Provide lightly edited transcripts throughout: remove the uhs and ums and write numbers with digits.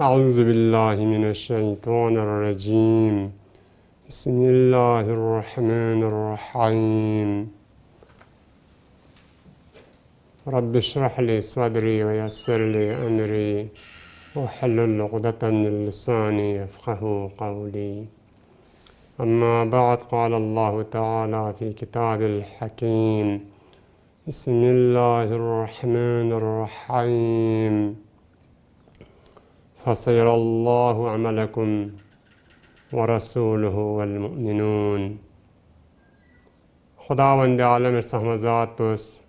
أعوذ بالله من الشيطان الرجيم بسم الله الرحمن الرحيم رب اشرح لي صدري ويسر لي أمري واحلل عقدة من لساني يفقه قولي أما بعد قال الله تعالى في كتاب الحكيم بسم الله الرحمن الرحيم فسيرى الله عملكم ورسوله والمؤمنون. خداوند عالم سهمزات بس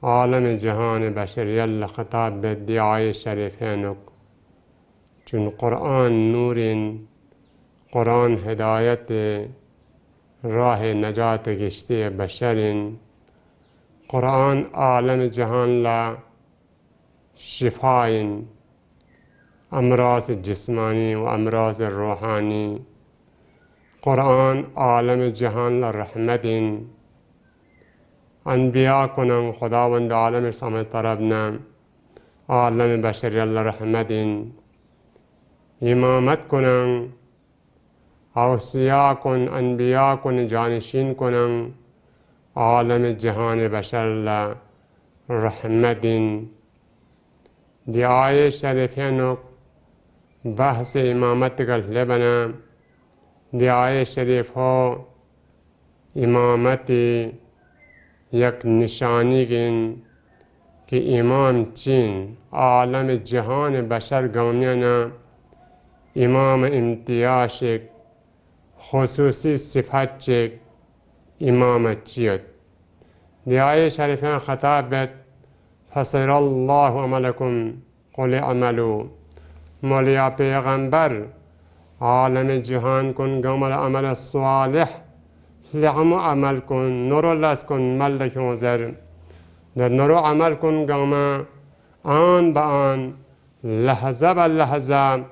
عالم جهان بشریت خطاب به دعای شریفینک چون قرآن نورین، قرآن هدایت راه نجات گشتی بشرین، قرآن عالم جهان لا شفاین امراض جسمانی و امراض روحانی، قرآن عالم جهان لا رحمتین انبیاء کنن خداوند عالم سامع طرفنا عالم بشری الله رحمتین امامت کنن اوصیا کن انبیاء کن جانشین کنن عالم جهان بشر الله رحمتین. دعای شریفینک بحث امامت کا لبنا دعای شریف ہو امامتی یک نشانی گن کہ امام چین عالم جہان بشر گومینا امام امتیاز خصوصی صفت چک امامت چیت. دعای شریفین خطابت فسیر الله عملکم قل عملو مولیا پیغمبر عالم جهان کن گمل عمل صالح لعمو عمل کن نورو لس کن ملک وزر در نورو عمل کن گما آن با آن لحظه با لحظه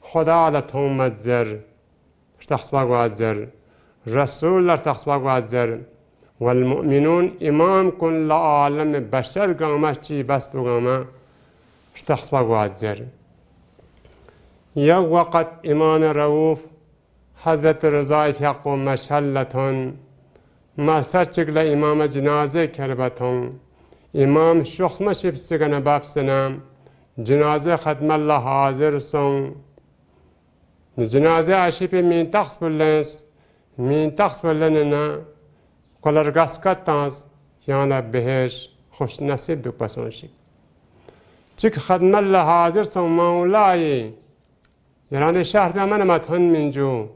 خدا لتومت زر تخصبا قوازر رسول تخصبا قوازر والمؤمنون امام کن لعالم بشر گما چی بس بگما تخصبا قوازر. یک وقت امام رؤوف حضرت رضای حق و مشهلتون ملسر چکل امام جنازه کربتون امام شخص مشیب سگن باب سنم جنازه ختم الله حاضر سون جنازه عشیب مین تخص بلننا کلر گسکت تانس یانا بهش خوش نصیب دو پسونشی چک ختم الله حاضر سون مولایی یعنی شهر به من متهن منجو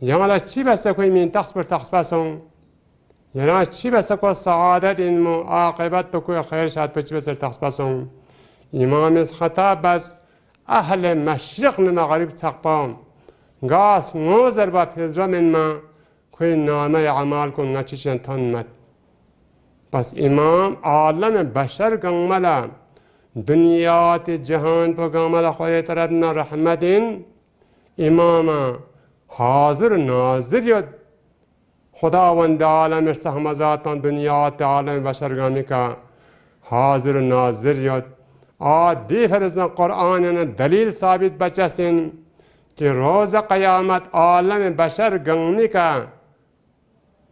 یعنی چی بسته کوی من تخص بر تخص بسون یعنی چی بسته کوی سعادت این مو عاقبت بکوی خیر شاد بچی بسر تخص بسون امام از خطاب بس اهل مشرق مغرب تقبان گاس موزر با پزرا من ما کوی نامه عمال کن نچیشن تنمت بس امام عالم بشر گنملا دنیات جهان پا گامل خواهی طرفنا رحمتین امام حاضر ناظر یاد خداوند عالم ارسحمزات پا دنیات عالم بشرگامی کا حاضر ناظر یاد آدی فرزن قرآن دلیل ثابت بچسن کہ روز قیامت عالم بشرگامی کا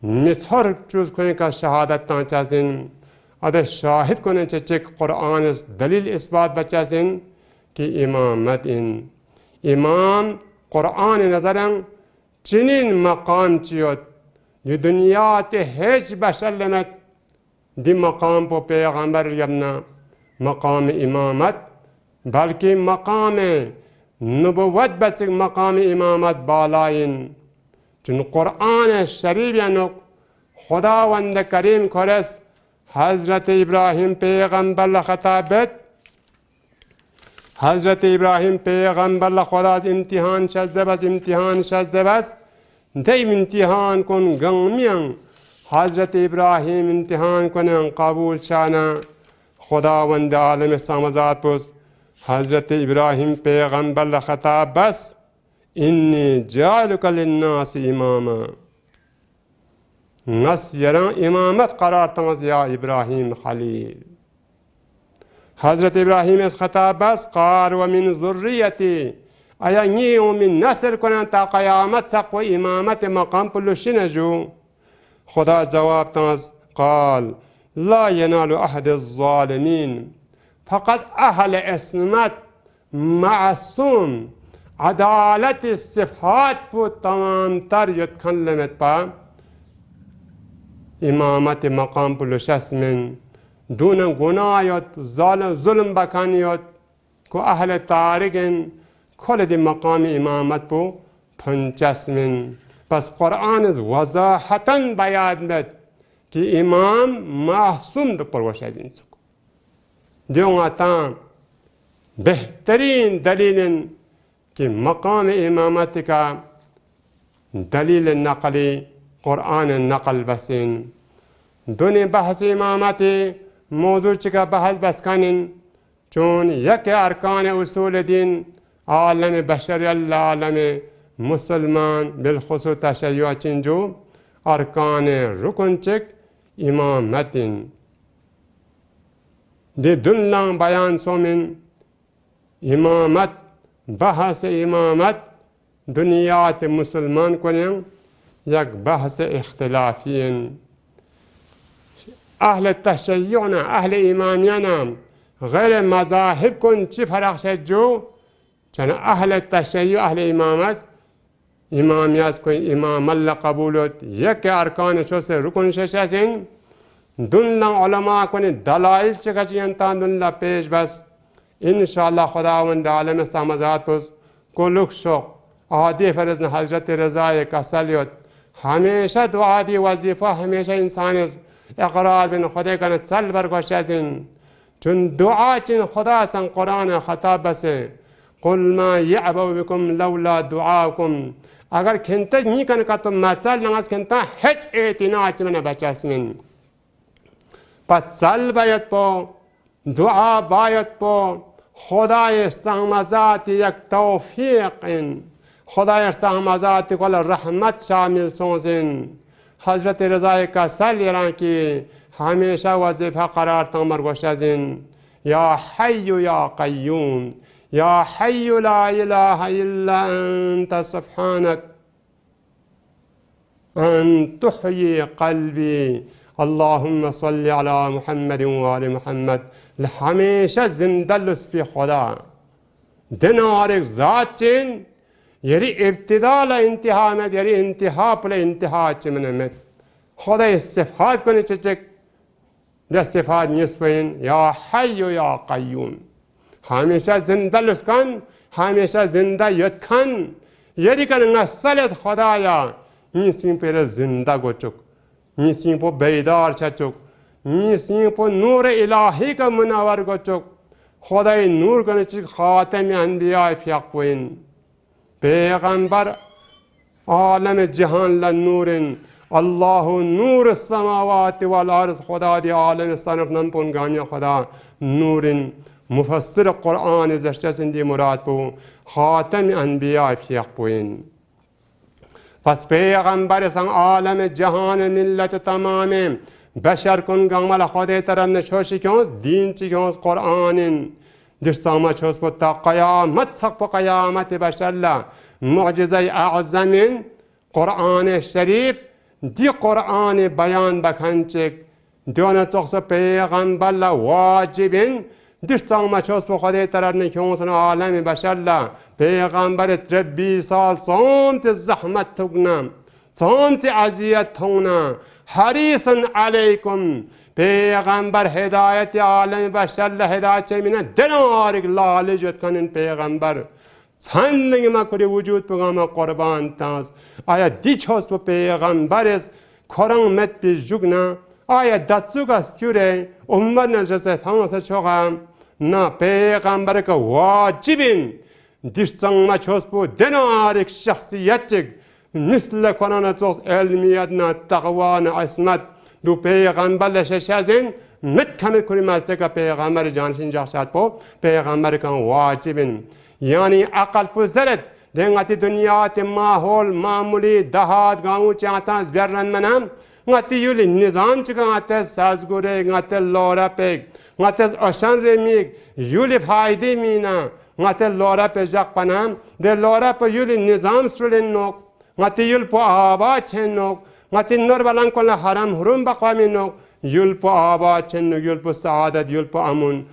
مصر چوز کوئی کا شہادت تانچاسن ادھر شاہد کنن چچک قرآن اس دلیل اثبات بچہ سن کہ امامت ان امام قرآن نظرن چنین مقام چیوت دی دنیا تے ہیچ بشر لنت دی مقام پو پیغمبر یبنا مقام امامت بلکہ مقام نبوت بس مقام امامت بالائن چون قرآن شریف ینک خداوند کریم کورس حضرت ابراہیم پیغمبر خطابت حضرت ابراہیم پیغمبر خدا امتحان شزده بس دیم امتحان کن گنگمیان حضرت ابراہیم امتحان کنن قبول شانا خداوند عالم سامزات بس حضرت ابراہیم پیغمبر خطاب بس انی جعلک للناس اماما نس یران امامت قرار تنز یا ابراہیم خلیل Hazreti İbrahim es خطاب بس قال ومن ذريتي آیا نی من نصر کنن تا قیامت سق و امامت مقام پلوشی نجو. خدا جواب تاز قال لا ینال احد الظالمین، فقط اهل اسمت معصوم عدالت صفات بود تمام تر یتکلمت با امامت مقام پلوشست من دون گناه یاد ظلم بکن یاد که اهل تارگن کل دی مقام امامت بو پنچست من. پس قرآن از وضاحتاً بیان بد که امام معصوم دو پروش از این سکو دیون آتا بهترین دلیل که مقام امامت کا دلیل نقلی قرآن نقل بسین. دونی بحث امامت موضوع چکا بحث بس کنین چون یک ارکان اصول دین عالم بشری العالم مسلمان بالخصوص تشیع چنجو ارکان رکن چک امامتین دی دنلان بیان سومن امامت بحث امامت دنیات مسلمان کنیم یک بحث اختلافین. اهل تشیعنا اهل امامیانا غیر مذاهب کن چی فرق شد جو چون اهل تشیع اهل امامت امامیت کوئی امام الله قبولت یک ارکان شوس رکن ششین دنلا علماء کنی دلائل چکچین تا دنلا پیش بس انشاءالله خداوند عالم سامزات پس کلوک شوق عادی فرزن حضرت رضای کسلیت همیشه دعادی وظیفه همیشه انسان اقرار بین خدا کنه چل برگوش ازین چون دعا چین خدا سن قرآن خطاب بسه قل ما یعبو بکم لولا دعاکم. اگر کنتج نی کنه که تو مثل نماز کنتا هیچ اعتناع من بچسمین. پس چل باید با دعا باید با خدای استحمازات یک توفیق این خدای استحمازات کل رحمت شامل سوزین. حضرت رضای کسل ایران کی همیشه وظیفه قرار تامر گوشزین یا حی یا قیوم یا حی لا اله الا انت سبحانك ان تحیی قلبی اللهم صل علی محمد و آل محمد. همیشه زنده لسپی خدا دنارک ذات چین یری ابتدا لانتها مد یری انتها پل انتها چمنمت خدا صفات کنه چچک ده صفات نسبین یا حی یا قیوم همیشه زنده لسکن همیشه زنده یدکن یری کن نسلت خدایا نیسیم پر زنده گوچک نیسیم پر بیدار چچک نیسیم پر نور الهی کا منور گوچک خدای نور کنه چک خاتم انبیاء فیق بوین پیغمبر عالم جهان لنورن الله نور السماوات والارض خدا دی عالم صنف نمپونگانی خدا نورن مفسر قرآن زشتسن دی مراد بو خاتم انبیاء فیق بوین. پس پیغمبر سن عالم جهان ملت تمام بشر کن گامل خدا ترن چوشی کنز دین چی کنز قرآن درسامه چوز بود تا قیامت سق قیامت بشر معجزه اعظم قرآن شریف دی قرآن بیان بکنچک دیانه تخص پیغمبر واجبین درسامه چوز بود خدا ترن کنز عالم بشر پیغمبر تربی سال صامت زحمت تگنم صامت عذیت تونه حریص علیکم پیغمبر هدایت عالم بشر هدایت چه مینه دنارک لالجت کنین پیغمبر سندنگ ما کری وجود بگم قربان تاز آیا دیچ هست با پیغمبر است کران مت بی جگنا آیا دستوک استیوره عمر نجرسه فانسه چوغم نه پیغمبر که واجبین دیشتان ما چوز با دنارک شخصیت چک مثل قرآن توس علمیتنا تقوان عصمت دو پیغمبر لششازین مت کمی کری ملتک پیغمبر جانشین جخشت با پیغمبر کن واجبین یعنی عقل پزدرد دنگاتی دنیات ماحول معمولی دهات گامو چاہتا زبرن منم گاتی یولی نظام چکا گاتی سازگوره گاتی لورا پیگ ngates ashan remik yuli faydi mina ngate lora pe jak panam de lora pe yuli nizam sulen nok ngate yul po aba chenok ngate nor balan kon haram hurum baqami nok yul po aba chen yul po saadat yul po amun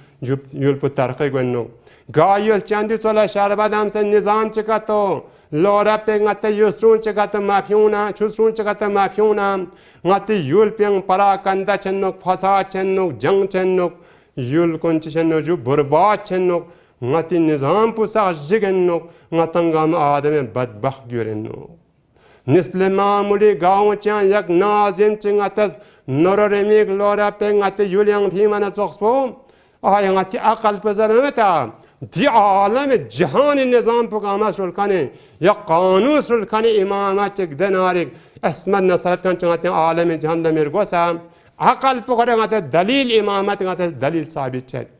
yul po tarqi gwenno gayul chandi sola sharbadam se nizam chikato lora pe ngate yusrun chikato mafyuna chusrun chikato mafyuna ngate yul peng para kanda chenok phasa chenok jang chenok yul konchi chenok ju burba chenok ngati nizam pusa jigenok ngatangam adame badbakh gyurenno nisle mamuli gaon chan yak nazim chingatas nororemik lora pe ngate yulyang thimana chokspo ay ngati aqal pazarmeta di alam jahan nizam pugama sulkane ya qanun sulkane imama chek denarik asman nasrat kan changate alam jahan da mirgosa aqal pugare ngate dalil imamat ngate dalil sabit chet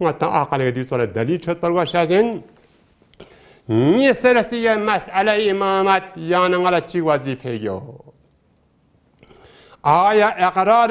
ngata aqal ke disole dalil chot par goshazin ni selasiya mas'ala imamat yana ngala chi wazife yo aya iqrar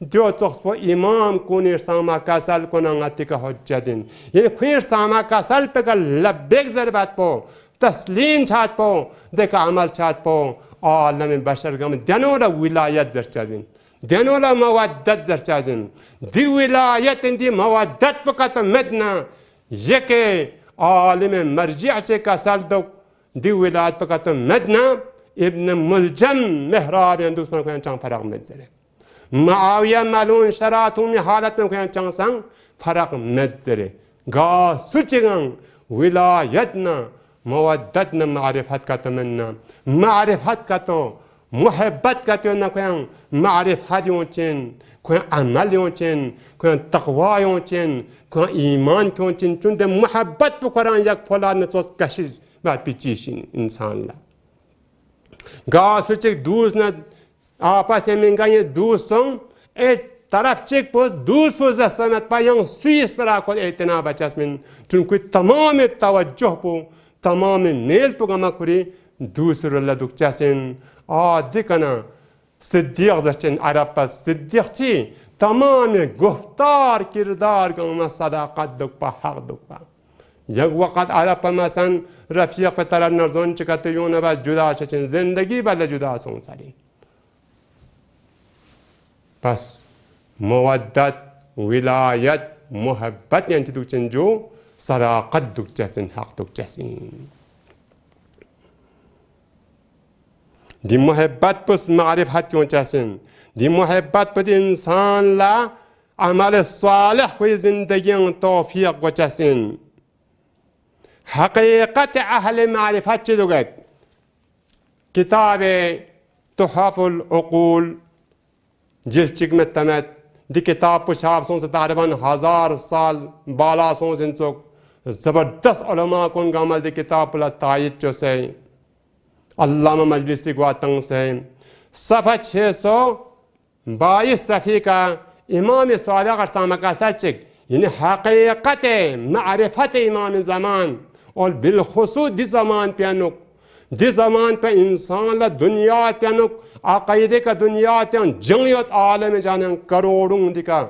دو تصبو إمام كونير ساما كاسل كنا غتك حجتين يعني خير ساما كاسل بقى لبيك زربات بو تسليم شات بو دك عمل شات بو عالم بشر قام دنولا ولاية درجين دنولا مودت درجين دي ولاية دي مودت بقى مدنا يكي عالم مرجع كاسل دو دي ولاية بقى مدنا ابن ملجم محراب يندوس من كان چان فرق مدزره معاوية مالون شراتهم حالت من كان چان سان فرق مدزره غا سوچگان ولايتنا مودتنا معرفت كتمنا معرفت كتو محبت كتو نكون معرفت يونچن كون عمل يونچن كون تقوى يونچن كون ایمان يونچن چون ده محبت بقران یک فلان نتوس کشیز بعد پیچیشین انسان لا گاز چک دوست نه آپس منگانی دوستم ات طرف چک پوز دوست پوز سمت پایان سویس برا کل اعتنا بچاس من چون کوی تمام توجه پو تمام میل پو گما کری دوست رو لدوک چاسن دیکنا صدیق زشتن عرب پس صدیق چی تمام گفتار کردار گما صداقت دوک پا حق دوک پا یک وقت عرب مثلا رفیق فتر نرزون چکت یونه با جدا شچن زندگی بله جدا سون سالین پس مودت ولایت محبت یعنی دوچن جو صداقت دوچسن حق دوچسن دی محبت پس معرفت یونچسن دی محبت پس انسان لا عمل صالح و زندگی توفیق وچسن حقيقة أهل معرفة جدوغت كتاب تحف العقول جلچك متمت دي كتاب پشاب سون سے تقریباً 1000 سال بالا سون سنسوک زبردست علماء کن گامل دي كتاب پلا تائید چو سے علامہ مجلسی گواتنگ سے صفحہ 622 صفحے کا امام صالح قرصامہ کا سلچک یعنی حقیقت معرفت امام زمان اور بالخصوص دی زمان پہ انک دی زمان پہ انسان لا دنیا تنک عقیدے کا دنیا تن جنگیت عالم جانن کروڑوں دکا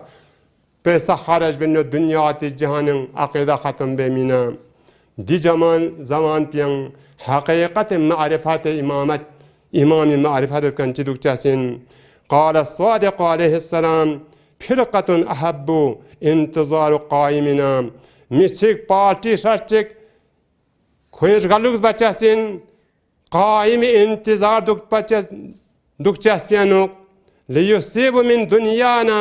پیسہ خارج بن دنیا تی جہان عقیدہ ختم بے مینا دی زمان پہ حقیقت معرفت امامت امام معرفت کن چدوک چاسن قال الصادق علیہ السلام فرقة أحب انتظار قائمنا مشيك بارتي شرچك خوش غلوز بچاسين قائم انتظار دوك چاسپيانوك ليصيب من دنيانا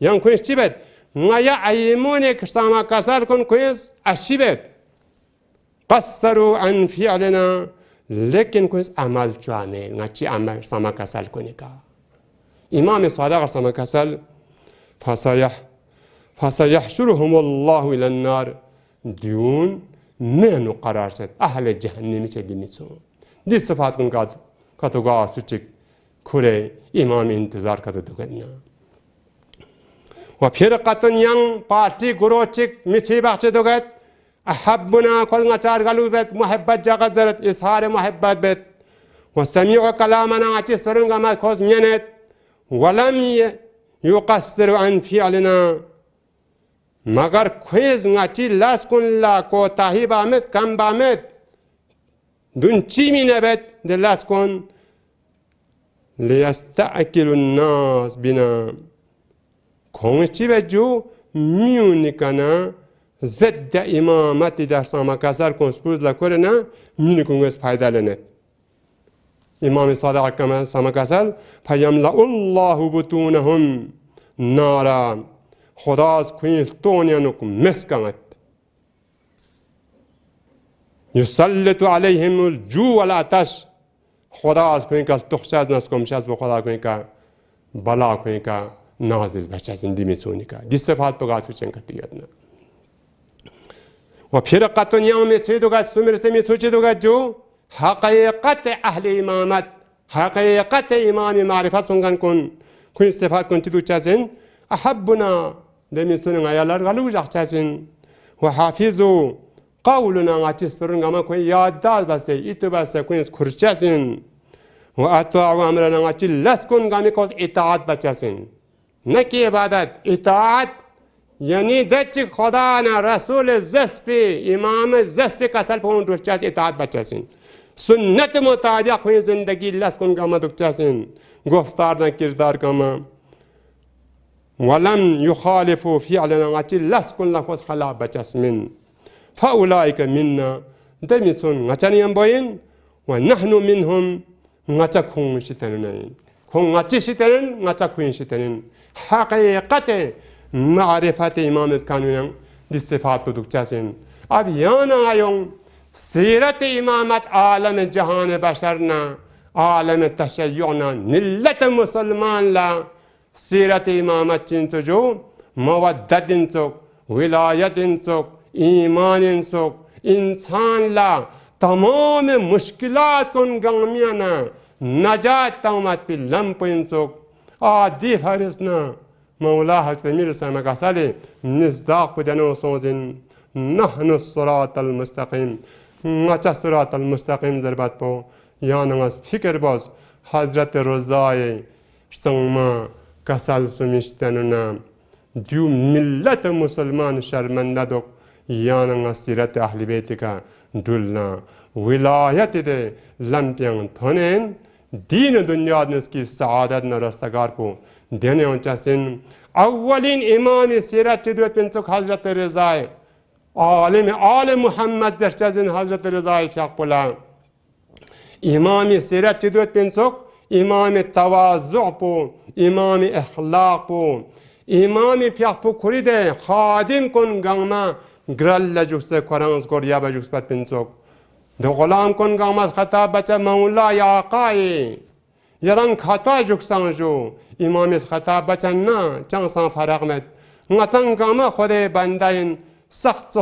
yang kuis cibet ngaya ayimune sama kasar kun kuis ashibet qassaru an fi'lina lekin kuis amal chuane ngachi amal sama kasal kunika imam sadiq sama kasal fasayahshuruhum Allah ila an-nar diyun min qararset ahli jahannam chedimitsu di sifat kun katuga suchik kure imam intizar kadu duganna وفرقة yang parti gurucik misi bahçe dogat أحبنا كل نشار قالوا بيت محبة جاقت زرت إظهار محبة بيت وسميع كلامنا عتي سرنا ما كوز نينت ولم يقصر عن فعلنا مگر كويز نعتي لاس كن لا كو تاهي بامت كم بامت دون چي مين بيت دلاس كن ليستأكل الناس بنا 공치베주 미우니까나 زد امامتی در سامکاسر کنسپوز لکورنا مینی کنگس پایدالنه امام صادق کما سامکاسر پیاملا الله بطونهم نارا خداز کوین تونیانوک مسکمت يسلط عليهم الجوع والعطش خداز کوین کال تخشاز نسکم شاز بخدا کوین کا bala ka nazil bachazin dimisonika disafat pagatu chenkatiyatna wa firqatun yawmi siduga sumirsemi suchiduga jo haqiqat ahli imamat haqiqat imam ma'rifat sungan kun sifat kun tidu chazin ahabbuna demisun ayalar galu jachazin wa hafizu qawluna ngatisperun gama kun yadda base itbase kun kurchazin wa ata'u amrana ngati laskun gami kos itaat bachazin نکی عبادت اطاعت یعنی دچ خدا نه رسول زسپی امام زسپی کسل پون دوچاس اطاعت بچاسین سنت مطابق ہوئی زندگی لس کن گاما دوچاسین گفتار نه کردار گاما ولم يخالفوا فعلنا غچ لس کن لفظ خلاف بچاسمن فاولئک منا دمیسون غچنیم باین و نحن منهم غچ کون شتنین کون غچ شتنین غچ کون شتنین حقیقت معرفت امامت کانون دستفاد بدوچاسین اب یانا آیون سیرت امامت عالم جهان بشرنا عالم تشیعنا ملت مسلمان لا سیرت امامت چنتو جو مودت انتو ولایت انتو ایمان انتو انسان لا تمام مشکلات کن گامیانا نجات تامت پی لمپ انتو عادی فارسنا مولا حتمیر سامک سالی نزداق بدنو سوزن نحن الصراط المستقیم نچ الصراط المستقیم ضربت پو یانماز فکر باز حضرت رضای سنگما کسال سمیشتنونا دیو ملت مسلمان شرمنده دوک یانماز سیرت اهل بیتی کا دولنا ولایت ده لمپیان تونین دین دنیا کی سعادت نہ رستگار کو دینے چاسن اولین امام سیرت چدوت پنتک حضرت رضا عالم محمد زرچازن حضرت رضا فیقلا امام سیرت چدوت پنتک امام تواضع پو امام اخلاق پو امام فیق پو کرید خادم کن گاما گرل جوس قرانس گوریا بجوس پت پنتک دو غلام کن گامت خطاب بچه مولا یا آقای یران خطا جکسان جو امامش خطاب بچه نه چند سان فرق مد نتن گامه خود بندین سخت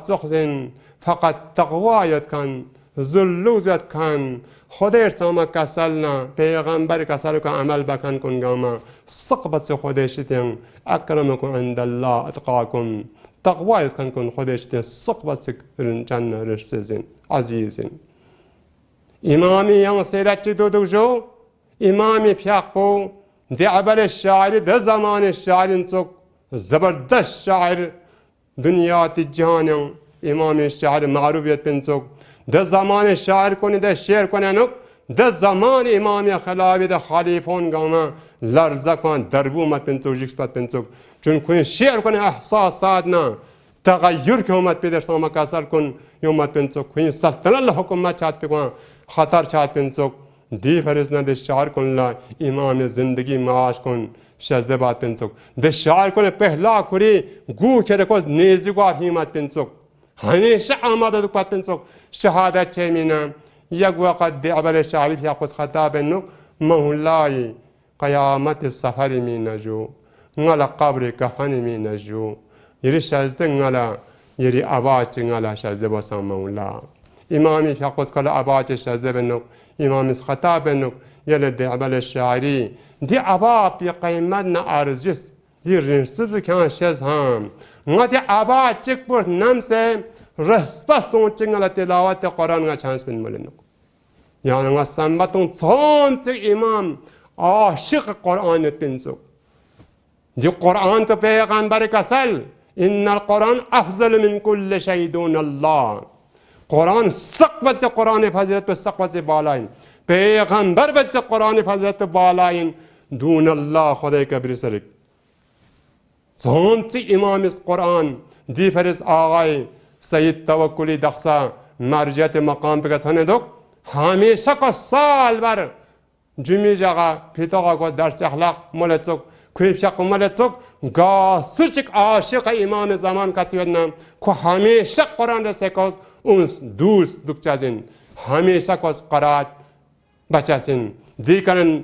زخزن فقط تقوایت کن ذلوزت کن خود ارسام کسل نه پیغمبر کسل کن عمل بکن کن گامه سقبت خودشتین اکرمکم عند الله اتقاکم تقوایت کن خودشتین سقبت جنه رشتزین عزیزین امامی یان سیرت چی دو جو امامی پیاق پو دی عبر الشاعر ده زمان الشاعر انتوک زبردست شاعر دنیا تی جهان امام الشاعر معروفیت پنتوک ده زمان الشاعر کنی ده شعر کنی نوک ده زمان امام خلافی ده خلیفون گاما لرزه کن دربومت پنتوک جکسپت پنتوک چون کنی شعر کنی احساسات نا تغییر که اومد پیدر ساما کسر کن یومت پنتوک کنی سلطنت حکومت چات پکوان خطر چات پنتوک دی فرز نه ده شعر کن لا امام زندگی معاش کن شزده بات پنتوک ده شعر کن پهلا کری گو کرده کس نیزی گو افهیمت پنتوک همیشه آماده دو پت پنتوک شهادت چه مینا یک وقت دی عبر شعری فی اقوز خطاب نو مهلای قیامت سفری می نجو نالا قبر کفنی می نجو یری شزده نالا یری عباچ نالا شزده باسم مولا امامی فی اقوز کلا عباچ شزده بنو امام خطاب بنو یل دی عبر الشعری دی عباب بی قیمت نا ارزش دی رنسب کان شز هم ناتی عباچ چک پر نمسه رسپستون چنگل تلاوت قرآن نا چانس بن ملنو یعنی نا سنبتون صام چک امام عاشق قرآن تنسو دی قرآن تو پیغمبر کسل ان القرآن افضل من كل شيء دون الله قرآن سقوت قرآن فضیلت سقوت بالاین پیغمبر بچ قرآن فضیلت بالاین دون الله خدای کبیر سرک صام چک امام قرآن دی فرز آقای سید توکلی دخصا مرجعیت مقام بگت هنه دوک همیشه که سال بر جمی جاگا پیتاگا کو درس اخلاق ملتوک کویب شق ملتوک گا سرچک عاشق امام زمان کتیودنا که همیشه قرآن رسه کس اون دوست دکچازین همیشه کس قرآت بچاسین دیگرن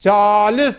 40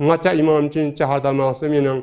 ngcha imam chin chahada masumin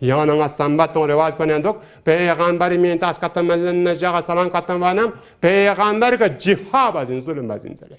yanına sambatın rivat konenduk peygamberi mintas katamellen nejaga salam katamvanam peygamber ka cifha bazin zulüm bazin zare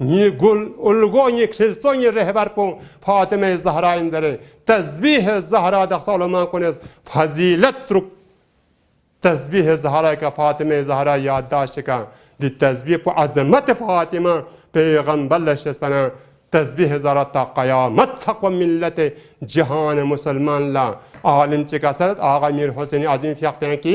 ni gul ulgo ni khilso ni rehbar po Fatime Zahra inzare tazbih Zahra da Solomon kones fazilat truk tazbih Zahra ka Fatime Zahra yaddash ka di tazbih po azamat Fatima peygamber shesbana tazbih Zahra ta qiyamat taqwa millat cihan musulman la alim chikasat ağa Mir Hüseyin Azim fiaqten ki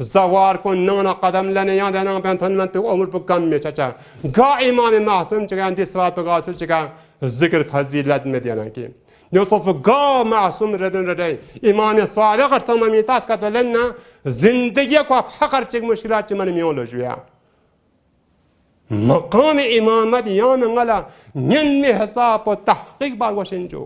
zawar kon nana qadam lana yandana bantan man umur bukam me chacha ga imam masum chigan di swat ga su chiga zikr fazilat mediana ki no sos ga masum redun redai imam sadiq sama mitas ka dolena zindagi ko faqar chig mushkilat man miolo juya مقام امامت یان ngala nyen me hisab و تحقیق ba washenjo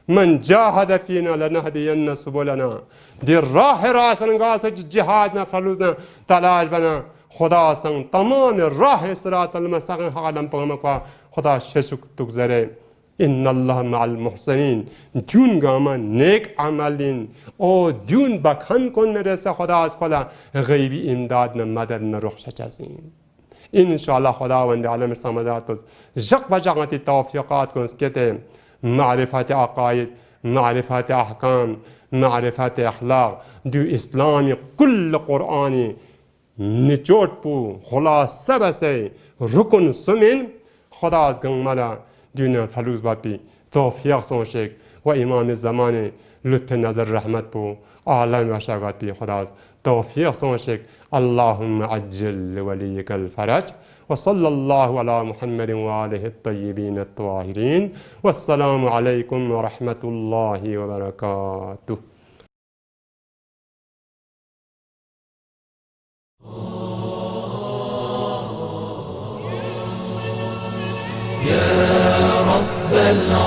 من جاهد فينا لنهدين سبلنا دي راه ration غاس جهادنا فلوزنا تلاش بنا خدا سن تمام راه صراط المستقيم حالم پمکوا خدا ششک تگذره ان الله مع المحسنين دون گاما نیک عملین او دون بکن کن رسه خدا از خدا غیبی امداد نه مدد نه رخ شچاسین ان شاء الله خداوند عالم سمادات جق و جقت توفیقات کن اسکته معرفت عقاید معرفت احکام معرفت اخلاق دو اسلامی کل قرآنی نچوٹ پو خلاصه بسه رکن سمین خدا از گنگمالا دون فلوز باپی توفیق سونشک و امام زمان لطف نظر رحمت پو عالم و شاگات پی خدا از توفیق سونشک اللهم عجل وليك الفرج وصلى الله على محمد وآله الطيبين الطاهرين والسلام عليكم ورحمة الله وبركاته يا رب العالمين